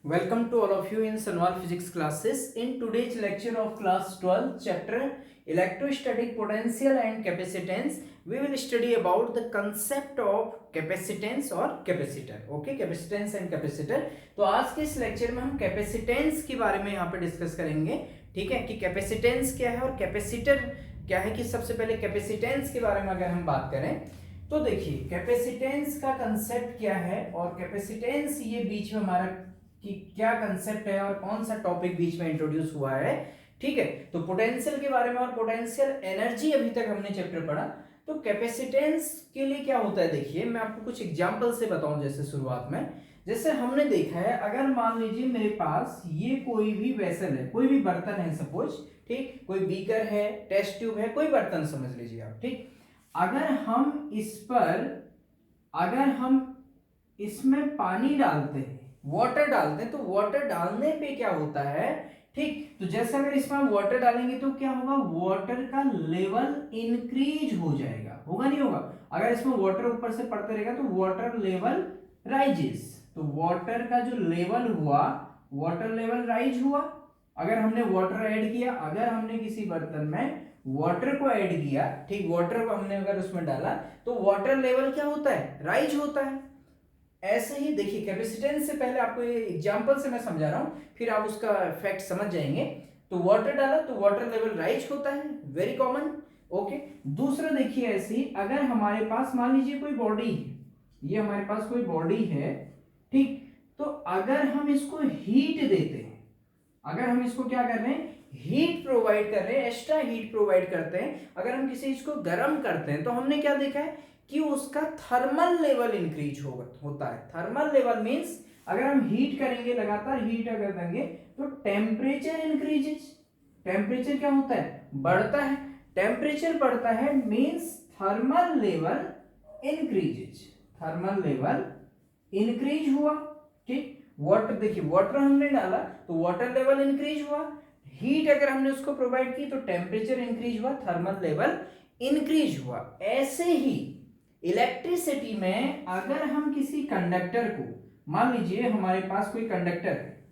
Welcome to all of you in Sanwal Physics classes. In today's lecture of class 12, chapter Electrostatic Potential and Capacitance, we will study about the concept of capacitance or capacitor. Okay, capacitance and capacitor. तो आज के इस lecture में हम capacitance के बारे में यहाँ पे डिस्कस करेंगे. ठीक है कि कैपेसिटेंस क्या है और कैपेसिटर क्या है. कि सबसे पहले कैपेसिटेंस के बारे में अगर हम बात करें तो देखिए कैपेसिटेंस का कंसेप्ट क्या है और कैपेसिटेंस ये बीच में हमारा कि क्या कंसेप्ट है और कौन सा टॉपिक बीच में इंट्रोड्यूस हुआ है. ठीक है, तो पोटेंशियल के बारे में और पोटेंशियल एनर्जी अभी तक हमने चैप्टर पढ़ा. तो कैपेसिटेंस के लिए क्या होता है देखिए मैं आपको कुछ एग्जांपल से बताऊं. जैसे शुरुआत में जैसे हमने देखा है, अगर मान लीजिए मेरे पास ये कोई भी वेसल है, कोई भी बर्तन है सपोज, ठीक, कोई बीकर है, टेस्ट ट्यूब है, कोई बर्तन समझ लीजिए आप. ठीक, अगर हम इसमें पानी डालते हैं, वाटर डालते हैं, तो वाटर डालने पे क्या होता है. ठीक, तो जैसे अगर इसमें हम वाटर डालेंगे तो क्या होगा, वाटर का लेवल इंक्रीज हो जाएगा. होगा नहीं होगा. अगर इसमें वाटर ऊपर से पड़ता रहेगा तो वाटर लेवल राइजेस. तो वाटर का जो लेवल हुआ, वाटर लेवल राइज हुआ. अगर हमने वाटर ऐड किया, अगर हमने किसी बर्तन में वाटर को ऐड किया, ठीक, वाटर को हमने अगर उसमें डाला तो वाटर लेवल क्या होता है, राइज होता है. ऐसे ही देखिए कैपेसिटेंस से पहले आपको ये एग्जांपल से मैं समझा रहा हूं, फिर आप उसका फैक्ट समझ जाएंगे. तो वाटर डाला तो वाटर लेवल राइज होता है, वेरी कॉमन. ओके, दूसरा देखिए ऐसे ही अगर हमारे पास मान लीजिए कोई बॉडी है, ये हमारे पास कोई बॉडी है, ठीक, तो अगर हम इसको हीट देते हैं, अगर हम इसको क्या कर रहे हैं, हीट प्रोवाइड कर रहे हैं, एक्स्ट्रा हीट प्रोवाइड करते हैं, अगर हम किसी चीज को गर्म करते हैं तो हमने क्या देखा है कि उसका थर्मल लेवल इंक्रीज होता है. थर्मल लेवल मींस अगर हम हीट करेंगे, लगातार हीट अगर देंगे तो टेम्परेचर इंक्रीजेज. टेम्परेचर क्या होता है, बढ़ता है. टेम्परेचर बढ़ता है means thermal level increases. Thermal level increase हुआ. ठीक, वाटर देखिए वाटर हमने डाला तो वाटर लेवल इंक्रीज हुआ. हीट अगर हमने उसको प्रोवाइड की तो टेम्परेचर इंक्रीज हुआ, थर्मल लेवल इंक्रीज हुआ. ऐसे ही इलेक्ट्रिसिटी में अगर हम किसी कंडक्टर को, मान लीजिए हमारे पास कोई कंडक्टर है,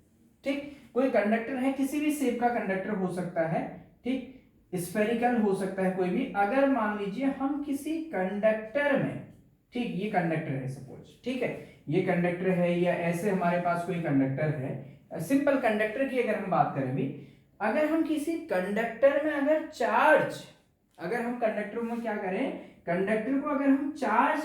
ठीक, कोई कंडक्टर है, किसी भी शेप का कंडक्टर हो सकता है, ठीक, स्फेरिकल हो सकता है कोई भी. अगर मान लीजिए हम किसी कंडक्टर में, ठीक, ये कंडक्टर है सपोज, ठीक है, ये कंडक्टर है, या ऐसे हमारे पास कोई कंडक्टर है, सिंपल कंडक्टर की अगर हम बात करें भी, अगर हम किसी कंडक्टर में अगर चार्ज, अगर हम कंडक्टर में क्या करें, कंडक्टर को अगर हम चार्ज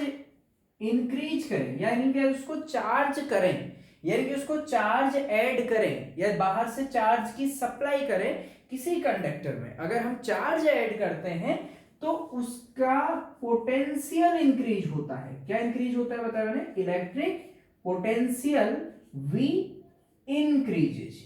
इंक्रीज करें, यानी कि उसको चार्ज करें, यानी कि उसको चार्ज ऐड करें, या बाहर से चार्ज की सप्लाई करें किसी कंडक्टर में, अगर हम चार्ज ऐड करते हैं तो उसका पोटेंशियल इंक्रीज होता है. क्या इंक्रीज होता है बताया मैंने, इलेक्ट्रिक पोटेंशियल वी इंक्रीजेज.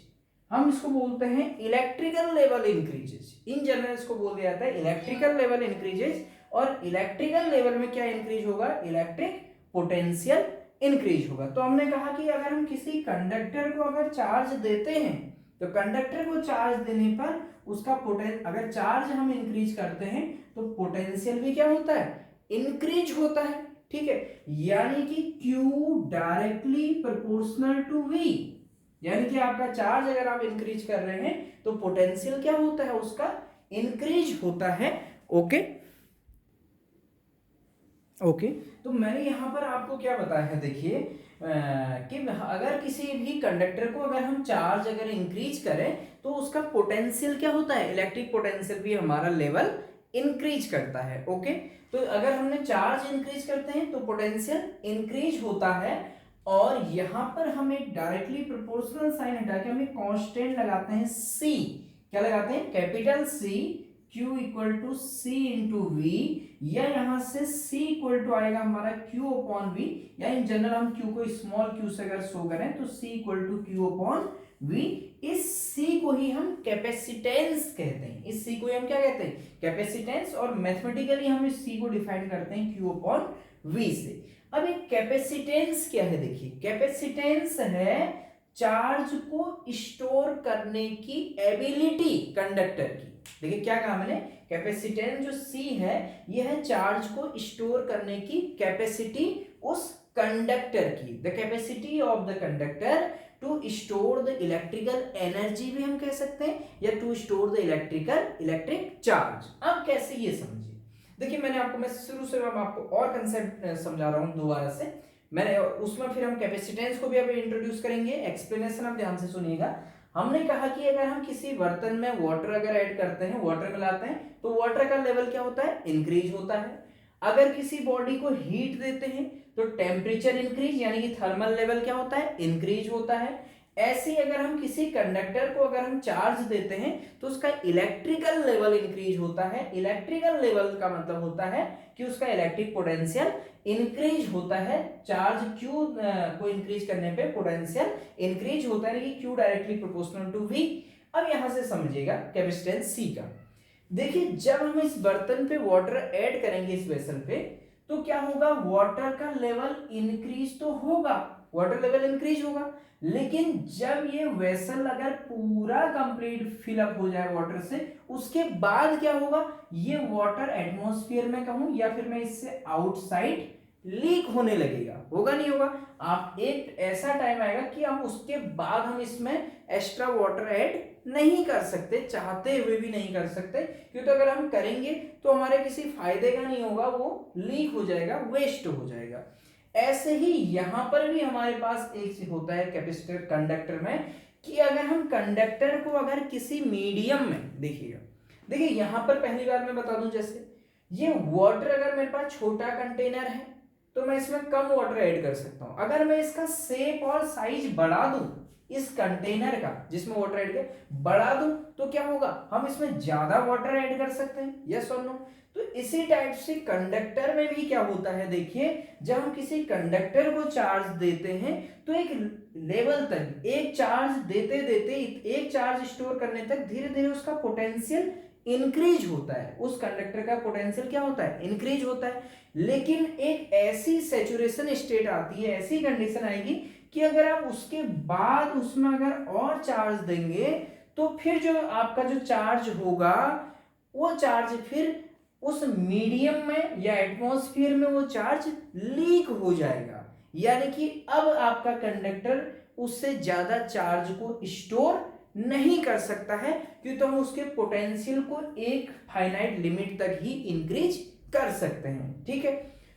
हम इसको बोलते हैं electrical level increases. In general इसको बोल दिया जाता है इलेक्ट्रिकल लेवल इंक्रीजेज. और इलेक्ट्रिकल लेवल में क्या इंक्रीज होगा, इलेक्ट्रिक पोटेंशियल इंक्रीज होगा. तो हमने कहा कि अगर हम किसी कंडक्टर को अगर चार्ज देते हैं तो कंडक्टर को चार्ज देने पर उसका अगर चार्ज हम इंक्रीज करते हैं तो पोटेंशियल भी क्या होता है, इंक्रीज होता है. ठीक है, यानी कि Q directly proportional to V. यानी कि आपका चार्ज अगर आप इंक्रीज कर रहे हैं तो पोटेंशियल क्या होता है, उसका इंक्रीज होता है. ओके ओके, तो मैंने यहां पर आपको क्या बताया है देखिए कि अगर किसी भी कंडक्टर को अगर हम चार्ज अगर इंक्रीज करें तो उसका पोटेंशियल क्या होता है, इलेक्ट्रिक पोटेंशियल भी हमारा लेवल इंक्रीज करता है. ओके, तो अगर हमने चार्ज इंक्रीज करते हैं तो पोटेंशियल इंक्रीज होता है. और यहां पर हम एक डायरेक्टली प्रोपोर्शनल साइन हटा के हम एक कांस्टेंट लगाते हैं C. क्या लगाते हैं, capital C, Q equal to C into V, या यहां से C इक्वल टू आएगा हमारा Q अपॉन V, या इन जनरल हम Q को स्मॉल q से अगर शो करें तो C equal to Q upon V. इस C को ही हम कैपेसिटेंस कहते हैं. इस C को ही हम क्या कहते हैं, कैपेसिटेंस. और मैथमेटिकली हम इस C को डिफाइन करते हैं Q अपॉन V से. अब एक कैपेसिटेंस क्या है देखिए, कैपेसिटेंस है चार्ज को स्टोर करने की एबिलिटी कंडक्टर की. देखिए क्या कहा मैंने, कैपेसिटेंस जो C है यह है चार्ज को स्टोर करने की कैपेसिटी उस कंडक्टर की. The capacity of the conductor to store the electrical energy भी हम कह सकते हैं, या to store the electric charge. अब कैसे ये समझिए, देखिए मैं शुरू से मैं आपको और कंसेप्ट समझा रहा हूं दोबारा से, मैंने उसमें फिर हम कैपेसिटेंस को भी अभी इंट्रोड्यूस करेंगे। एक्सप्लेनेशन आप ध्यान से सुनिएगा। हमने कहा कि अगर हम किसी बर्तन में वाटर अगर ऐड करते हैं, वाटर मिलाते हैं, तो वाटर का लेवल क्या होता है, इंक्रीज होता है। अगर किसी बॉडी को हीट देते हैं तो टेम्परेचर इंक्रीज, यानी कि थर्मल लेवल क्या होता है, इंक्रीज होता है। ऐसे ही अगर हम किसी कंडक्टर को अगर हम चार्ज देते हैं तो उसका इलेक्ट्रिकल लेवल इंक्रीज होता है। इलेक्ट्रिकल लेवल का मतलब होता है कि उसका इलेक्ट्रिक पोटेंशियल इंक्रीज होता है। चार्ज क्यू को इंक्रीज करने पे पोटेंशियल इंक्रीज होता है, Q directly proportional to V. अब यहां से समझिएगा कैपेसिटेंस सी का। देखिए जब हम इस बर्तन पे वाटर ऐड करेंगे इस वेसल पे, तो क्या होगा, वाटर का लेवल इंक्रीज तो होगा, वाटर लेवल इंक्रीज होगा, लेकिन जब ये वेसल अगर पूरा कंप्लीट फिलअप हो जाए वाटर से, उसके बाद क्या होगा, ये वाटर एटमॉस्फेयर में कहूं या फिर मैं इससे आउटसाइड लीक होने लगेगा, होगा नहीं होगा। आप एक ऐसा टाइम आएगा कि हम उसके बाद हम इसमें एक्स्ट्रा वाटर ऐड नहीं कर सकते, चाहते हुए भी नहीं कर सकते, क्योंकि अगर हम करेंगे तो हमारे किसी फायदे का नहीं होगा, वो लीक हो जाएगा, वेस्ट हो जाएगा। ऐसे ही यहां पर भी हमारे पास एक होता है कैपेसिटर कंडक्टर में, कि अगर हम कंडक्टर को अगर किसी मीडियम में, देखिए यहां पर पहली बार मैं बता दूं, जैसे ये वाटर अगर मेरे पास छोटा कंटेनर है तो मैं इसमें कम वाटर ऐड कर सकता हूं। अगर मैं इसका शेप और साइज बढ़ा दूं, इस कंटेनर का जिसमें वाटर ऐड कर बढ़ा दूं, तो क्या होगा, हम इसमें ज्यादा वाटर ऐड कर सकते हैं, यस और नो। तो इसी टाइप से कंडक्टर में भी क्या होता है, देखिए जब हम किसी कंडक्टर को चार्ज देते हैं तो एक लेवल तक, एक चार्ज देते देते, एक चार्ज स्टोर करने तक धीरे धीरे उसका पोटेंशियल इंक्रीज होता है, उस कंडक्टर का पोटेंशियल क्या होता है, इंक्रीज होता है। लेकिन एक ऐसी सैचुरेशन स्टेट आती है, ऐसी कंडीशन आएगी कि अगर आप उसके बाद उसमें अगर और चार्ज देंगे तो फिर जो आपका जो चार्ज होगा, वो चार्ज फिर उस मीडियम में या एटमॉस्फेयर में वो चार्ज लीक हो जाएगा, यानी कि अब आपका कंडक्टर उससे ज्यादा चार्ज को स्टोर नहीं कर सकता है, क्योंकि तो हम उसके पोटेंशियल को एक फाइनाइट लिमिट तक ही इंक्रीज कर सकते हैं, ठीक है।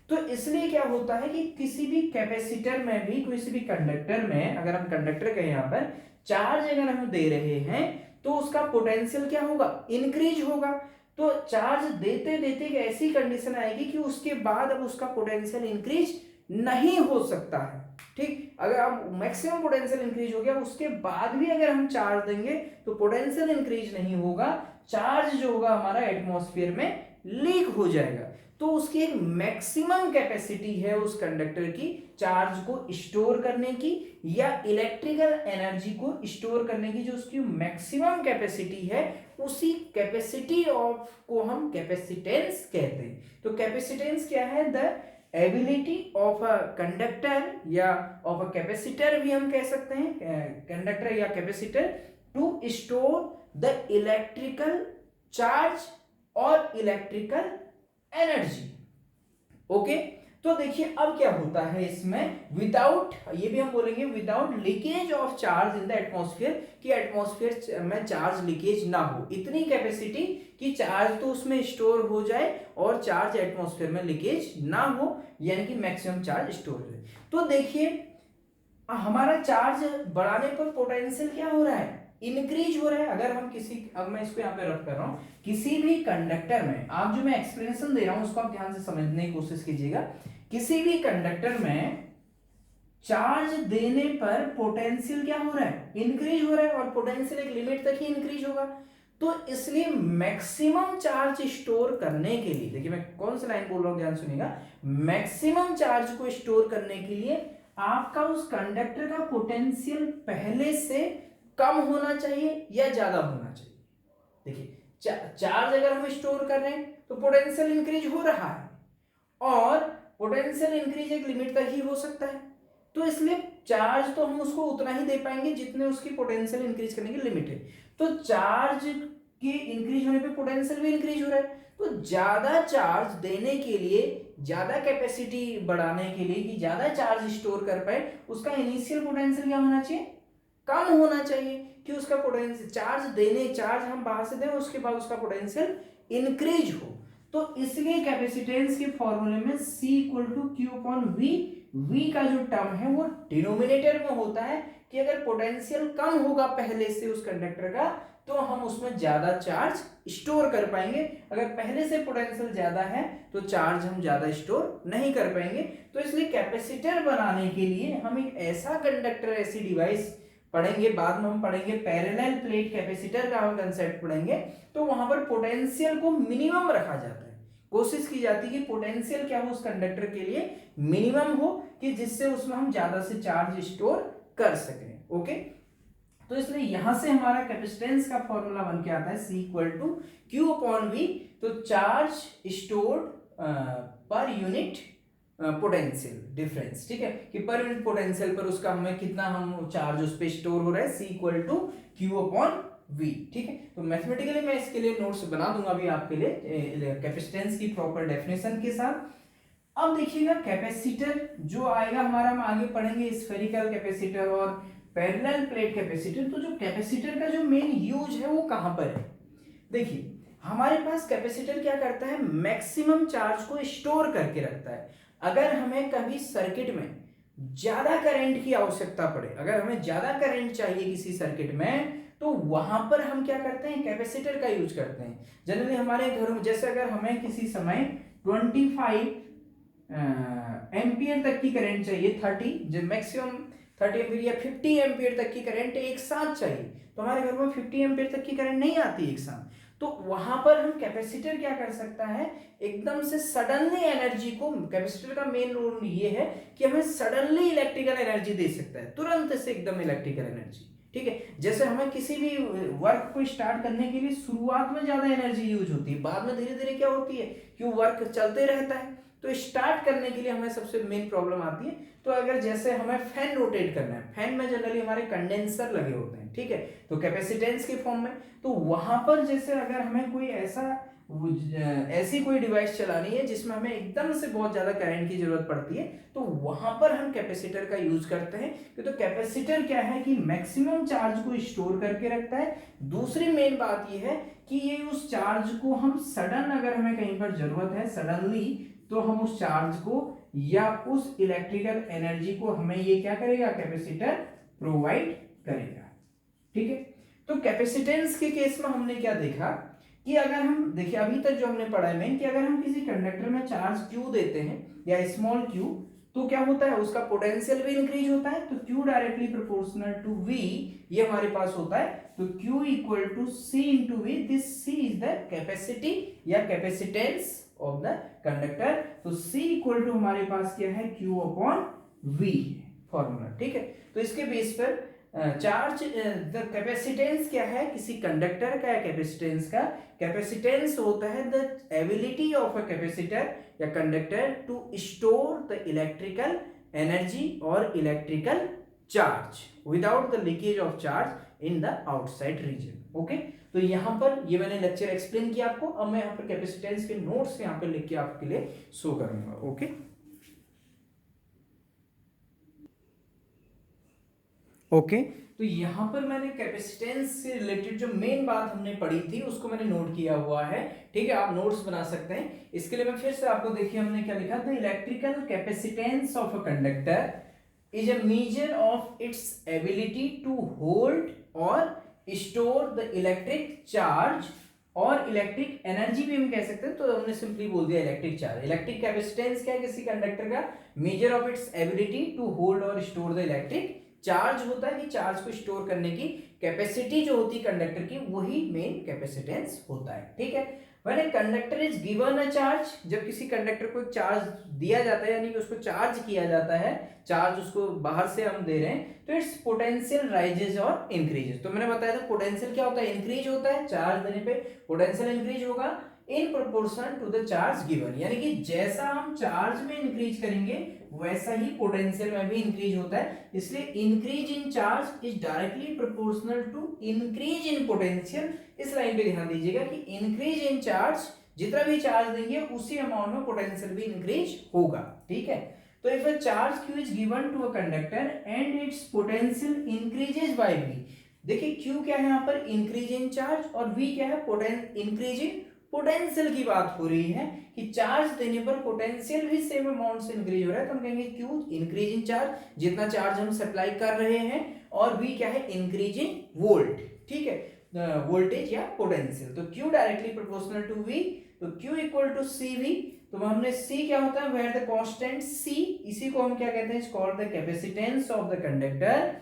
तो इसलिए क्या होता है कि किसी भी कैपेसिटर में भी, किसी भी कंडक्टर में, अगर हम कंडक्टर के यहाँ पर चार्ज अगर हम दे रहे हैं तो उसका पोटेंशियल क्या होगा, इंक्रीज होगा। तो चार्ज देते देते एक ऐसी कंडीशन आएगी कि उसके बाद अब उसका पोटेंशियल इंक्रीज नहीं हो सकता है, ठीक। अगर आप मैक्सिमम पोटेंशियल इंक्रीज हो गया, उसके बाद भी अगर हम चार्ज देंगे तो पोटेंशियल इंक्रीज नहीं होगा, चार्ज जो होगा हमारा एटमॉस्फेयर में लीक हो जाएगा। तो उसकी एक मैक्सिमम कैपेसिटी है उस कंडक्टर की चार्ज को स्टोर करने की या इलेक्ट्रिकल एनर्जी को स्टोर करने की, जो उसकी मैक्सिमम कैपेसिटी है, उसी कैपेसिटी ऑफ को हम कैपेसिटेंस कहते हैं। तो कैपेसिटेंस क्या है, the ability of a conductor या ऑफ अ कैपेसिटर भी हम कह सकते हैं, कंडक्टर या capacitor, to store the electrical charge और इलेक्ट्रिकल एनर्जी। ओके, तो देखिए अब क्या होता है इसमें, विदाउट, ये भी हम बोलेंगे without leakage of charge in the atmosphere, कि एटमॉस्फेयर में चार्ज लीकेज ना हो, इतनी कैपेसिटी कि चार्ज तो उसमें स्टोर हो जाए और चार्ज एटमॉस्फेयर में लीकेज ना हो, यानी कि मैक्सिमम चार्ज स्टोर हो जाए। तो देखिए हमारा चार्ज बढ़ाने पर पोटेंशियल क्या हो रहा है, इंक्रीज हो रहा है। अगर हम किसी, अब मैं इसको यहाँ पे रख कर रहा हूं, किसी भी कंडक्टर में, आप जो मैं एक्सप्लेनेशन दे रहा हूं उसको आप ध्यान से समझने की कोशिश कीजिएगा। किसी भी कंडक्टर में चार्ज देने पर पोटेंशियल क्या हो रहा है, इंक्रीज हो रहा है, और पोटेंशियल एक लिमिट तक ही इंक्रीज होगा। तो इसलिए मैक्सिमम चार्ज स्टोर करने के लिए, देखिए मैं कौन सी लाइन बोल रहा हूं, ध्यान सुनिएगा, मैक्सिमम चार्ज को स्टोर करने के लिए आपका उस कंडक्टर का पोटेंशियल पहले से कम होना चाहिए या ज्यादा होना चाहिए। देखिए चार्ज अगर हम स्टोर कर रहे हैं तो पोटेंशियल इंक्रीज हो रहा है, और पोटेंशियल इंक्रीज एक लिमिट तक ही हो सकता है। तो इसलिए चार्ज तो हम उसको उतना ही दे पाएंगे जितने उसकी पोटेंशियल इंक्रीज करने की लिमिट है। तो चार्ज के इंक्रीज होने पे पोटेंशियल भी इंक्रीज हो रहा है। तो ज्यादा चार्ज देने के लिए, ज्यादा कैपेसिटी बढ़ाने के लिए, कि ज्यादा चार्ज स्टोर कर पाए, उसका इनिशियल पोटेंशियल क्या होना चाहिए, कम होना चाहिए कि उसका पोटेंशियल चार्ज हम बाहर से दें, उसके बाद उसका पोटेंशियल इंक्रीज हो। तो इसलिए कैपेसिटेंस के फॉर्मूले में C equal to Q upon V, V का जो टर्म है वो डिनोमिनेटर में होता है कि अगर पोटेंशियल कम होगा पहले से उस कंडक्टर का तो हम उसमें ज्यादा चार्ज स्टोर कर पाएंगे, अगर पहले से पोटेंशियल ज्यादा है तो चार्ज हम ज्यादा स्टोर नहीं कर पाएंगे। तो इसलिए कैपेसिटर बनाने के लिए हम एक ऐसा कंडक्टर, ऐसी डिवाइस पढ़ेंगे, बाद में हम पढ़ेंगे पैरेलल प्लेट कैपेसिटर का हम कंसेप्ट पढ़ेंगे। तो वहां पर पोटेंशियल को मिनिमम रखा जाता है, कोशिश की जाती है कि पोटेंशियल क्या हो उस कंडक्टर के लिए मिनिमम हो कि जिससे उसमें हम ज्यादा से चार्ज स्टोर कर सकें। ओके, तो इसलिए यहां से हमारा कैपेसिटेंस का फॉर्मूला बन के आता है C equal to Q upon V. तो charge stored per unit potential difference, ठीक है, कि पर यूनिट पोटेंशियल पर उसका हमें कितना हम चार्ज उस पर स्टोर हो रहा है, C equal to Q upon V. ठीक है, तो मैथमेटिकली मैं इसके लिए नोट्स बना दूंगा अभी आपके लिए कैपेसिटेंस की प्रॉपर डेफिनेशन के साथ। अब देखिएगा कैपेसिटर जो आएगा हमारा, हम आगे पढ़ेंगे स्फेरिकल कैपेसिटर और पैरेलल प्लेट कैपेसिटर। तो जो कैपेसिटर का जो मेन यूज है वो कहां पर है, देखिए हमारे पास कैपेसिटर क्या करता है, मैक्सिमम चार्ज को स्टोर करके रखता है। अगर हमें कभी सर्किट में ज्यादा करंट की आवश्यकता पड़े, अगर हमें ज्यादा करंट चाहिए किसी सर्किट में, तो वहां पर हम क्या करते हैं, कैपेसिटर का यूज करते हैं। जनरली हमारे घरों में जैसे अगर हमें किसी समय 25 एम्पियर तक की करंट चाहिए, 30 मैक्सिमम 30 एम्पियर या 50 एम्पियर तक की करंट एक साथ चाहिए, तो हमारे घर में 50 एम्पियर तक की करंट नहीं आती एक साथ। तो वहां पर हम कैपेसिटर क्या कर सकता है, एकदम से सडनली एनर्जी को, कैपेसिटर का मेन रोल ये है कि हमें सडनली इलेक्ट्रिकल एनर्जी दे सकता है, तुरंत से एकदम इलेक्ट्रिकल एनर्जी। ठीक है, जैसे हमें किसी भी वर्क को स्टार्ट करने के लिए शुरुआत में ज्यादा एनर्जी यूज होती है, बाद में धीरे धीरे क्या होती है कि वर्क चलते रहता है। तो स्टार्ट करने के लिए हमें सबसे मेन प्रॉब्लम आती है। तो अगर जैसे हमें फैन रोटेट करना है, फैन में जनरली हमारे कंडेंसर लगे होते हैं, ठीक है, तो कैपेसिटेंस के फॉर्म में, तो वहां पर जैसे अगर हमें कोई ऐसी कोई डिवाइस चलानी है जिसमें हमें एकदम से बहुत ज्यादा करंट की जरूरत पड़ती है, तो वहां पर हम कैपेसिटर का यूज करते हैं। तो कैपेसिटर क्या है कि मैक्सिमम चार्ज को स्टोर करके रखता है। दूसरी मेन बात यह है कि ये उस चार्ज को हम सडन, अगर हमें कहीं पर जरूरत है सडनली, तो हम उस चार्ज को या उस इलेक्ट्रिकल एनर्जी को हमें ये क्या करेगा, कैपेसिटर प्रोवाइड करेगा। ठीक है, तो कैपेसिटेंस के केस में हमने क्या देखा कि अगर हम देखिए अभी तक जो हमने पढ़ा है मेन, कि अगर हम किसी कंडक्टर में चार्ज Q देते हैं या स्मॉल q, तो क्या होता है, उसका पोटेंशियल भी इंक्रीज होता है। तो Q directly proportional to V, ये हमारे पास होता है। तो Q equal to C into V, this C is the capacity या कैपेसिटेंस ऑफ द कंडक्टर। तो C इक्वल टू हमारे पास क्या है, Q अपॉन V फॉर्मूला। ठीक है, तो इसके बेस पर चार्ज द कैपेसिटेंस क्या है किसी कंडक्टर का, कैपेसिटेंस का, कैपेसिटेंस होता है the ability of a capacitor या conductor to store the electrical energy और electrical charge without the leakage of charge in the outside region. Okay, तो यहां पर ये मैंने लेक्चर एक्सप्लेन किया आपको। अब मैं यहां पर कैपेसिटेंस के नोट्स यहां पर लिख के आपके लिए शो करूंगा। ओके, ओके, तो यहां पर मैंने कैपेसिटेंस से रिलेटेड जो मेन बात हमने पढ़ी थी उसको मैंने नोट किया हुआ है। ठीक है, आप नोट्स बना सकते हैं। इसके लिए मैं फिर से आपको, देखिए हमने क्या लिखा था, electrical capacitance of a conductor is a measure of its ability to hold और स्टोर द इलेक्ट्रिक चार्ज और इलेक्ट्रिक एनर्जी भी हम कह सकते हैं। तो हमने सिंपली बोल दिया इलेक्ट्रिक चार्ज। इलेक्ट्रिक कैपेसिटेंस क्या है किसी कंडक्टर का, measure of its ability to hold और स्टोर द इलेक्ट्रिक चार्ज होता है कि चार्ज को स्टोर करने की कैपेसिटी जो होती है कंडक्टर की, वही मेन कैपेसिटेंस होता है। ठीक है, when a conductor is given a charge, जब किसी कंडक्टर को एक चार्ज दिया जाता है यानी कि उसको चार्ज किया जाता है, चार्ज उसको बाहर से हम दे रहे हैं, तो इट्स पोटेंशियल राइजेज और इंक्रीजेस। तो मैंने बताया था पोटेंशियल क्या होता है, इंक्रीज होता है, चार्ज देने पे पोटेंशियल इंक्रीज होगा in proportion to the charge given, यानी कि जैसा हम चार्ज में इंक्रीज करेंगे वैसा ही पोटेंशियल में भी इंक्रीज होता है। इसलिए increase in charge is directly proportional to increase in potential. इस लाइन पे ध्यान दीजिएगा कि इंक्रीज इन चार्ज, जितना भी चार्ज देंगे उसी अमाउंट में पोटेंशियल भी इंक्रीज होगा। ठीक है, तो if a charge q is given to a conductor and its potential increases by v, देखिए q क्या है यहाँ पर, इंक्रीज इन चार्ज, और v क्या है, इंक्रीज इन पोटेंशियल की बात हो रही है कि चार्ज देने पर पोटेंशियल भी सेम अमाउंट से इंक्रीज हो रहा है, तो हम कहेंगे q इंक्रीज इन चार्ज, जितना चार्ज हम सप्लाई कर रहे हैं, और v क्या है, इंक्रीज इन वोल्ट, ठीक है, वोल्टेज या पोटेंशियल। तो q directly proportional to v, तो q इक्वल टू cv, तो हमने c क्या होता है, वेयर द कांस्टेंट c, इसी को हम क्या कहते हैं, is called the capacitance of the conductor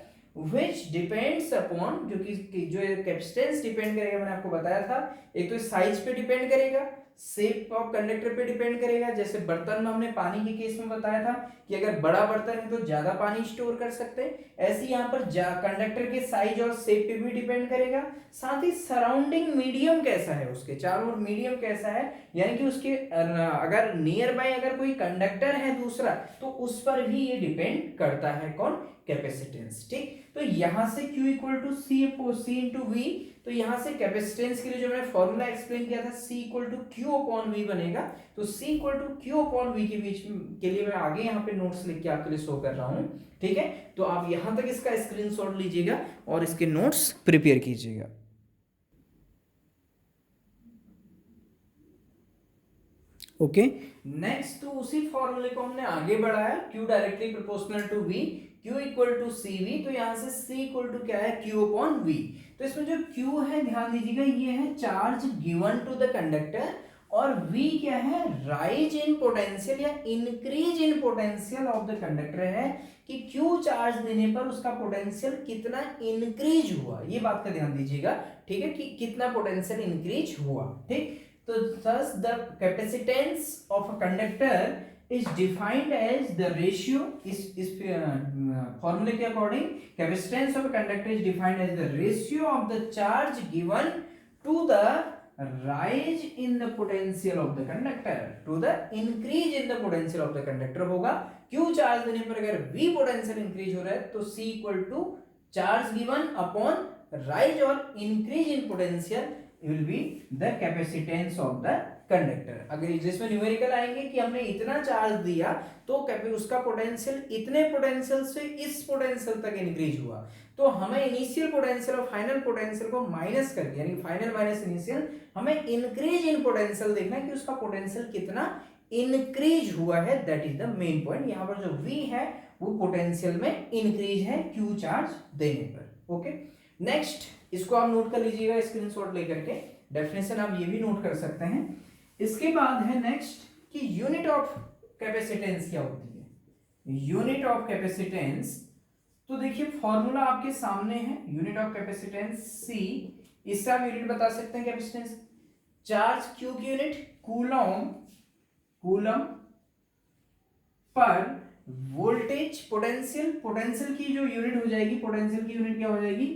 which depends upon, जो कि जो कैपेसिटेंस डिपेंड करेगा, मैंने आपको बताया था, एक तो साइज पे डिपेंड करेगा, शेप ऑफ कंडक्टर पे डिपेंड करेगा। जैसे बर्तन में हमने पानी के केस में बताया था कि अगर बड़ा बर्तन है तो ज्यादा पानी स्टोर कर सकते हैं, ऐसे यहाँ पर कंडक्टर के साइज और शेप पे भी डिपेंड करेगा। साथ ही सराउंडिंग मीडियम कैसा है, उसके चारों ओर मीडियम कैसा है, यानी कि उसके अगर नियर बाय अगर कोई कंडक्टर है दूसरा, तो उस पर भी ये डिपेंड करता है, कौन, कैपेसिटेंस, ठीक। तो यहां से Q equal to C into V, तो यहां से कैपेसिटेंस के लिए जो मैंने फॉर्मूला एक्सप्लेन किया था C equal to Q upon V बनेगा, तो C equal to Q upon V के बीच के लिए मैं आगे यहाँ पे नोट्स लिख के आपके लिए शो कर रहा हूँ, ठीक है। तो आप यहां तक इसका स्क्रीनशॉट लीजिएगा और इसके नोट्स प्रिपेयर कीजिएगा। ओके, नेक्स्ट तो उसी फॉर्मूले को हमने आगे बढ़ाया, Q directly proportional to V, Q equal to CV, तो यहां से C इक्वल टू क्या है, Q अपॉन V। तो इसमें जो Q है, ध्यान दीजिएगा, ये है charge given to the conductor, और V क्या है, राइज इन पोटेंशियल या increase in potential of the conductor है, कि Q चार्ज देने पर उसका पोटेंशियल कितना इंक्रीज हुआ, ये बात का ध्यान दीजिएगा, ठीक है, कि कितना पोटेंशियल इंक्रीज हुआ, ठीक। तो thus the capacitance of a conductor is defined as the ratio, इस formula के according capacitance of a conductor is defined as the ratio of the charge given to the rise in the potential of the conductor to the increase in the potential of the conductor होगा। Q charge देने पर अगर V potential increase हो रहा है, तो C equal to charge given upon rise और increase in potential will be the capacitance of the conductor। अगर जिसमें न्यूमेरिकल आएंगे कि हमने इतना चार्ज दिया तो उसका पोटेंशियल इतने पोटेंशियल से इस पोटेंशियल तक इंक्रीज हुआ, तो हमें इनिशियल पोटेंशियल और फाइनल पोटेंशियल को माइनस करके, यानी फाइनल माइनस इनिशियल, हमें इंक्रीज इन पोटेंशियल देखना है कि उसका पोटेंशियल कितना इंक्रीज हुआ है, that is the main point. यहाँ पर जो V है वो पोटेंशियल में इंक्रीज है Q चार्ज देने पर। ओके, नेक्स्ट इसको आप नोट कर लीजिएगा स्क्रीनशॉट लेकर के, डेफिनेशन आप ये भी नोट कर सकते हैं। इसके बाद है नेक्स्ट कि यूनिट ऑफ कैपेसिटेंस क्या होती है। यूनिट ऑफ कैपेसिटेंस, तो देखिए फॉर्मूला आपके सामने है, यूनिट ऑफ कैपेसिटेंस C, इससे आप यूनिट बता सकते हैं कैपेसिटेंस, चार्ज Q की unit coulomb per voltage, potential की जो यूनिट हो जाएगी, पोटेंशियल की यूनिट क्या हो जाएगी,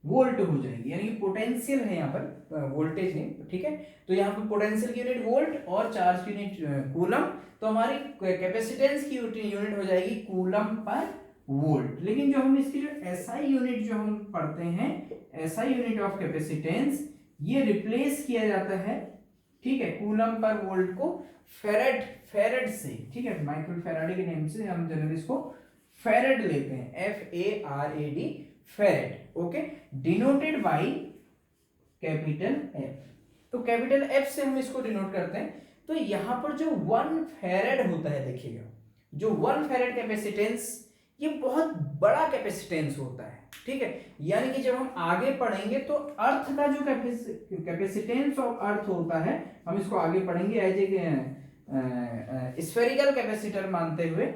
वोल्ट हो जाएगी, यानी कि पोटेंशियल है यहाँ पर, वोल्टेज नहीं, ठीक है। तो यहाँ पर पोटेंशियल की यूनिट वोल्ट और चार्ज की यूनिट कूलम, तो हमारी कैपेसिटेंस की यूनिट हो जाएगी कूलम पर वोल्ट। लेकिन जो हम इसकी जो एसआई यूनिट जो हम पढ़ते हैं, एसआई यूनिट ऑफ कैपेसिटेंस, ये रिप्लेस किया जाता है, ठीक है, कूलम पर वोल्ट को फेरेड से, ठीक है, माइक्रो फैराडे के नेम से हम जनरली इसको फेरेड लेते हैं, FARAD, फेरेड। Okay, denoted by capital F, तो कैपिटल F से हम इसको डिनोट करते हैं। तो यहां पर जो 1 फेरेड होता है, देखिएगा जो 1 फेरेड कैपेसिटेंस, ये बहुत बड़ा कैपेसिटेंस होता है, ठीक है। यानी कि जब हम आगे पढ़ेंगे तो अर्थ का जो कैपेसिटेंस ऑफ अर्थ होता है, हम इसको आगे पढ़ेंगे एज ए स्फेरिकल कैपेसिटर मानते हुए,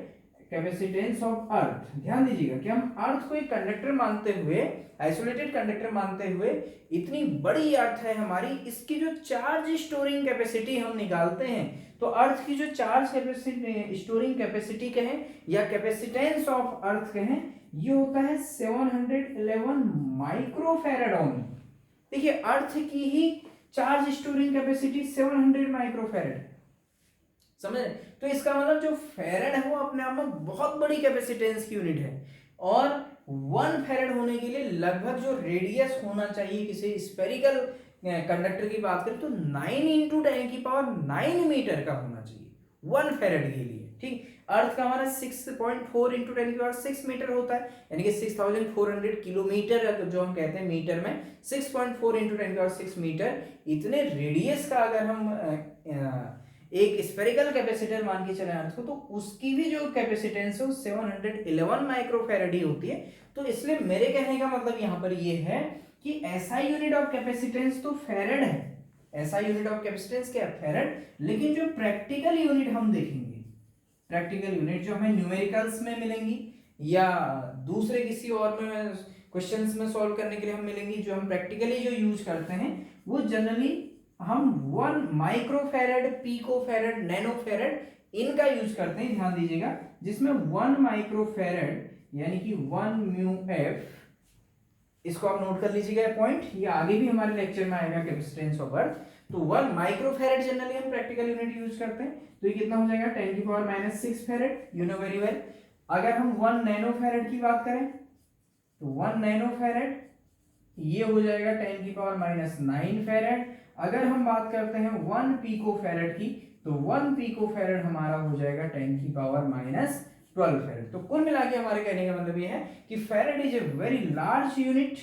कैपेसिटेंस ऑफ अर्थ। ध्यान दीजिएगा कि हम अर्थ को एक कंडक्टर मानते हुए, आइसोलेटेड कंडक्टर मानते हुए, इतनी बड़ी अर्थ है हमारी, इसकी जो चार्ज स्टोरिंग कैपेसिटी हम निकालते हैं, तो अर्थ की जो चार्ज कैपेसिटी स्टोरिंग कैपेसिटी कहें या कैपेसिटेंस ऑफ अर्थ कहें, ये होता है 711 माइक्रोफैराड ओनली। देखिए अर्थ की ही चार्ज स्टोरिंग कैपेसिटी 700 माइक्रोफैराड, समझ रहे। तो इसका मतलब जो फेरेड है वो अपने आप में बहुत बड़ी कैपेसिटेंस की यूनिट है, और 1 फेरेड होने के लिए लगभग जो रेडियस होना चाहिए किसी स्फेरिकल कंडक्टर की बात करें तो 9 × 10⁹ मीटर का होना चाहिए 1 फेरेड के लिए, ठीक। अर्थ का हमारा 6.4 इंटू 10⁶ मीटर होता है, यानी कि 6400 किलोमीटर जो हम कहते हैं मीटर में 6.4 इंटू 10⁶ मीटर। इतने रेडियस का अगर हम एक स्फेरिकल कैपेसिटर मान के चले अर्थ को, तो उसकी भी जो कैपेसिटेंस है वो 711 माइक्रोफैराड ही होती है। तो इसलिए मेरे कहने का मतलब यहाँ पर ये है कि ऐसा यूनिट ऑफ कैपेसिटेंस तो फैरड है, ऐसा यूनिट ऑफ कैपेसिटेंस क्या है फैरड, लेकिन जो प्रैक्टिकल यूनिट हम देखेंगे, प्रैक्टिकल यूनिट जो हमें न्यूमेरिकल्स में मिलेंगी या दूसरे किसी और में क्वेश्चंस में सॉल्व करने के लिए हम मिलेंगी, जो हम प्रैक्टिकली जो यूज करते हैं वो जनरली हम 1 माइक्रोफैरड, पिकोफैरड, नैनोफैरड इनका यूज करते हैं, ध्यान दीजिएगा, जिसमें 1 माइक्रोफैरड यानी कि 1 म्यू एफ, इसको आप नोट कर लीजिएगा पॉइंट, ये आगे भी हमारे लेक्चर में आएगा कैपेसिटेंस ऑफ अर्थ। तो 1 माइक्रोफैरड जनरली हम प्रैक्टिकल यूनिट यूज करते हैं, तो ये कितना हो जाएगा 10⁻⁻6 farad, you know very well. अगर हम 1 नैनोफैरड की बात करें तो 1 नैनोफैरड ये हो जाएगा 10⁻⁹ फैरड। अगर हम बात करते हैं 1 पिकोफैरड की, तो 1 पिकोफैरड हमारा हो जाएगा 10⁻12 फैरड। तो कुल मिला के हमारे कहने का मतलब ये है कि farad is a very large unit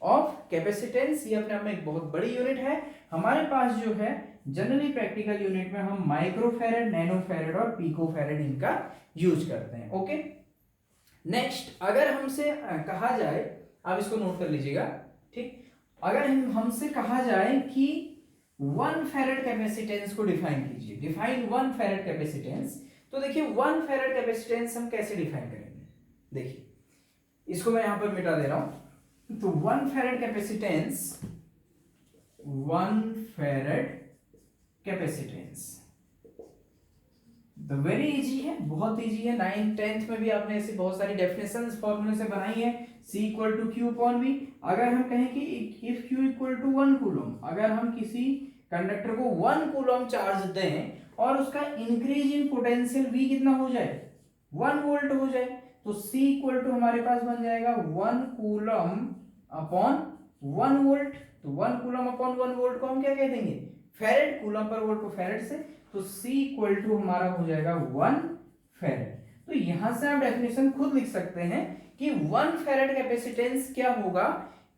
of capacitance, ये अपने आप में एक बहुत बड़ी यूनिट है। हमारे पास जो है जनरली प्रैक्टिकल यूनिट में हम माइक्रोफैरड, नैनोफैरड और पिकोफैरड इनका यूज करते हैं। ओके, नेक्स्ट अगर हमसे कहा जाए, आप इसको नोट कर लीजिएगा, ठीक, अगर हमसे कहा जाए कि 1 फैरड कैपेसिटेंस को डिफाइन कीजिए, डिफाइन 1 फैरड कैपेसिटेंस, तो देखिए 1 फैरड कैपेसिटेंस हम कैसे डिफाइन करेंगे, देखिए इसको मैं यहां पर मिटा दे रहा हूं। तो 1 फैरड कैपेसिटेंस, 1 फैरड कैपेसिटेंस तो वेरी इजी है, बहुत इजी है। 9th 10th में भी आपने ऐसी बहुत सारी डेफिनेशंस फॉर्मूले से बनाई है, C equal to Q upon V. अगर हम कहें कि if Q equal to 1 coulomb, अगर हम किसी कंडक्टर को 1 कूलम चार्ज दें और उसका इंक्रीज इन पोटेंशियल V कितना हो जाए, 1 वोल्ट हो जाए, तो C इक्वल टू हमारे पास बन जाएगा 1 कूलम अपॉन 1 वोल्ट। तो 1 कूलम अपॉन 1 वोल्ट को हम क्या कह देंगे, फैरड, कूलम पर वोल्ट को फैरड से, तो C इक्वल टू हमारा हो जाएगा 1 फैरड। तो यहां से आप डेफिनेशन खुद लिख सकते हैं कि 1 फैरड कैपेसिटेंस क्या होगा,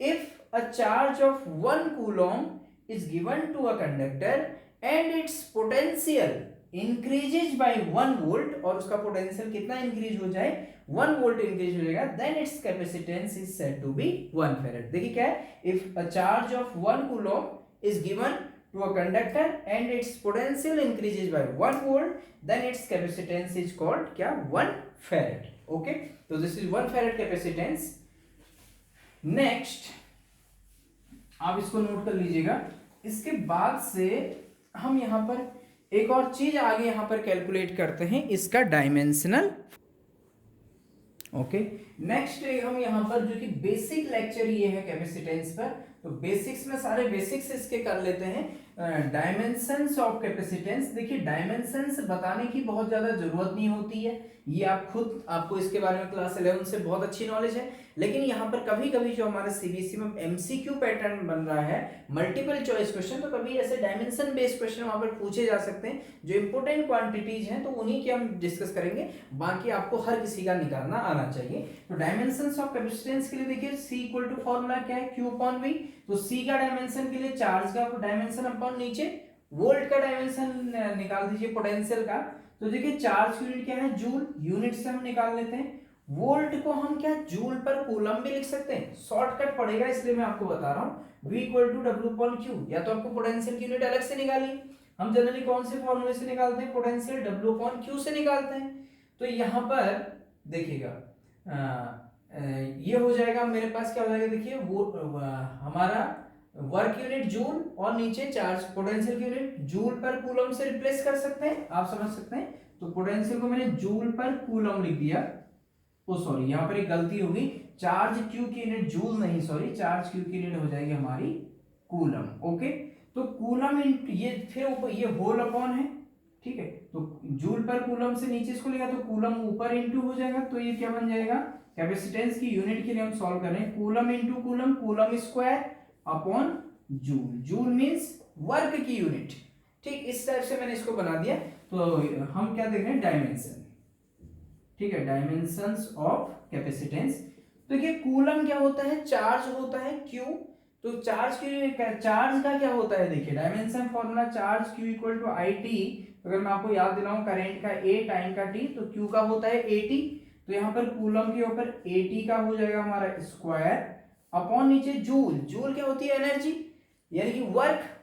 if a charge of 1 coulomb is given to a conductor and its potential increases by 1 volt, और उसका पोटेंशियल कितना इंक्रीज हो जाए, 1 वोल्ट इंक्रीज हो जाएगा, then its capacitance is said to be 1 farad. देखिए क्या है, if a charge of 1 coulomb is given to a conductor and its potential increases by 1 volt, then its capacitance is called क्या, 1 farad। okay, so this is 1 farad capacitance। next आप इसको note कर लीजिएगा। इसके बाद से हम यहां पर एक और चीज आगे यहां पर कैलकुलेट करते हैं, इसका डायमेंशनल। ओके, नेक्स्ट हम यहां पर जो कि बेसिक लेक्चर ये है कैपेसिटेंस पर, तो बेसिक्स में सारे बेसिक्स इसके कर लेते हैं। डायमेंशंस ऑफ कैपेसिटेंस, देखिए डायमेंशंस बताने की बहुत ज्यादा जरूरत नहीं होती है, ये आप खुद, आपको इसके बारे में क्लास 11 से बहुत अच्छी नॉलेज है, लेकिन यहाँ पर कभी कभी जो हमारे सीबीएसई में एमसीक्यू पैटर्न बन रहा है, मल्टीपल चॉइस क्वेश्चन, तो कभी ऐसे डायमेंशन बेस्ड क्वेश्चन वहां पर पूछे जा सकते हैं, जो इंपोर्टेंट क्वांटिटीज हैं, तो उन्हीं के हम डिस्कस करेंगे, बाकी आपको हर किसी का निकालना आना चाहिए। तो डायमेंशंस ऑफ कैपेसिटेंस के लिए देखिए C इक्वल टू फॉर्मूला क्या है, Q अपॉन V। तो C का डायमेंशन के लिए चार्ज का डायमेंशन अपॉन नीचे वोल्ट का डायमेंशन निकाल दीजिए पोटेंशियल का। तो देखिए चार्ज की यूनिट क्या है, जूल, यूनिट से हम निकाल लेते हैं। वोल्ट को हम क्या, जूल पर कूलम भी लिख सकते हैं, शॉर्टकट पड़ेगा इसलिए मैं आपको बता रहा हूं। V equal to W upon Q, या तो आपको पोटेंशियल की यूनिट अलग से निकालिए, हम जनरली कौन से फॉर्मूले से निकालते हैं, पोटेंशियल W अपॉन Q से निकालते हैं। तो यहाँ पर देखिएगा ये हो जाएगा मेरे पास, क्या हो जाएगा देखिए, वो हमारा वर्क यूनिट जूल और नीचे चार्ज पोटेंशियल की यूनिट जूल पर कूलम से रिप्लेस कर सकते हैं, आप समझ सकते हैं। तो पोटेंशियल को मैंने जूल पर कूलम लिख दिया, ओ सॉरी यहाँ पर एक गलती होगी, चार्ज क्यू की यूनिट जूल नहीं, सॉरी, चार्ज क्यू की यूनिट हो जाएगी हमारी कूलम। ओके, तो कूलम ये फिर ये होल अपॉन है, ठीक है, तो जूल पर कूलम से नीचे इसको लेगा तो कूलम ऊपर इंटू हो जाएगा, तो ये क्या बन जाएगा, कैपेसिटेंस की यूनिट के लिए हम सॉल्व कर रहे हैं, coulomb into coulomb, coulomb square upon joule, joule means work की यूनिट। ठीक, इस टाइप से मैंने इसको बना दिया। तो हम क्या देख रहे हैं, डायमेंशन। ठीक है, डायमेंशंस ऑफ कैपेसिटेंस। तो देखिए कूलम क्या होता है, चार्ज होता है क्यू। तो चार्ज का क्या होता है, देखिए dimension formula charge Q equal to I T. अगर मैं आपको याद दिलाऊं करंट का ए, टाइम का टी, तो क्यू का होता है ए टी। तो यहाँ पर कूलम के ऊपर ए टी का हो जाएगा हमारा स्क्वायर अपॉन नीचे जूल। जूल क्या होती है, एनर्जी, यानी कि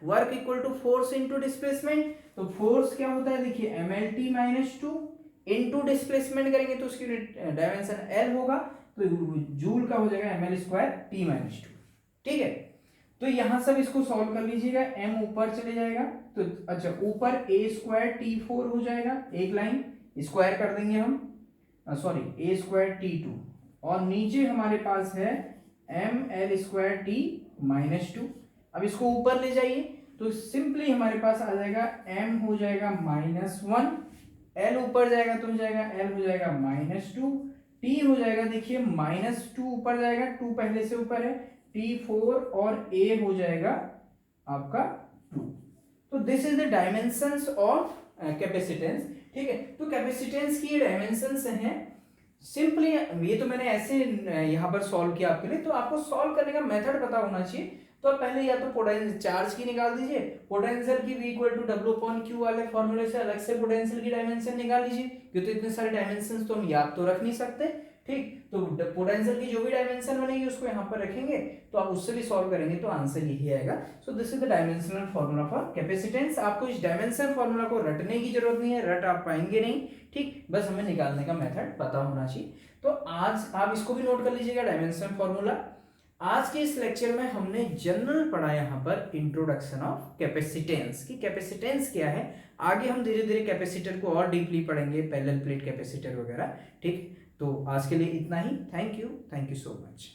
work equal to force into displacement. तो फोर्स क्या होता है, देखिए M L T minus two into displacement करेंगे तो उसकी डायमेंशन एल होगा, तो जूल का हो जाएगा M L square T minus two. ठीक है, तो यहां सब इसको सॉल्व कर लीजिएगा, m ऊपर चले जाएगा तो अच्छा ऊपर a स्क्वायर टी फोर हो जाएगा, एक लाइन स्क्वायर कर देंगे हम, sorry a square T two, और नीचे हमारे पास है M L square T minus two. अब इसको ऊपर ले जाइए तो सिंपली हमारे पास आ जाएगा m हो जाएगा माइनस वन, l ऊपर जाएगा तो हो जाएगा l हो जाएगा माइनस टू, t हो जाएगा देखिए माइनस टू ऊपर जाएगा, टू पहले से ऊपर है, T4 और A हो जाएगा आपका 2। तो this is the dimensions of capacitance. ठीक है, तो कैपेसिटेंस की डायमेंशंस हैं सिंपली। ये तो मैंने ऐसे यहाँ पर सॉल्व किया आपके लिए, तो आपको सॉल्व करने का मेथड पता होना चाहिए। तो आप पहले या तो पोटेंशियल चार्ज की निकाल दीजिए, पोटेंशियल की V equal to W upon Q वाले फॉर्मूले से अलग से पोटेंशियल की डायमेंशन निकाल लीजिए, क्योंकि इतने सारे डायमेंशंस तो हम याद तो रख नहीं सकते। ठीक, तो पोटेंशियल की जो भी डायमेंशन बनेगी उसको यहाँ पर रखेंगे, तो आप उससे भी सॉल्व करेंगे तो आंसर यही आएगा। So this is the dimensional formula for capacitance. आपको इस डायमेंशन फॉर्मूला को रटने की जरूरत नहीं है, रट आप पाएंगे नहीं। ठीक, बस हमें निकालने का मेथड पता होना चाहिए। तो आज आप इसको भी नोट कर लीजिएगा, डायमेंशन फॉर्मूला। आज के इस लेक्चर में हमने जनरल पढ़ा यहाँ पर इंट्रोडक्शन ऑफ कैपेसिटेंस की, कैपेसिटेंस क्या है। आगे हम धीरे धीरे कैपेसिटर को और डीपली पढ़ेंगे, पैरेलल प्लेट कैपेसिटर वगैरह। ठीक, तो आज के लिए इतना ही। Thank you so much.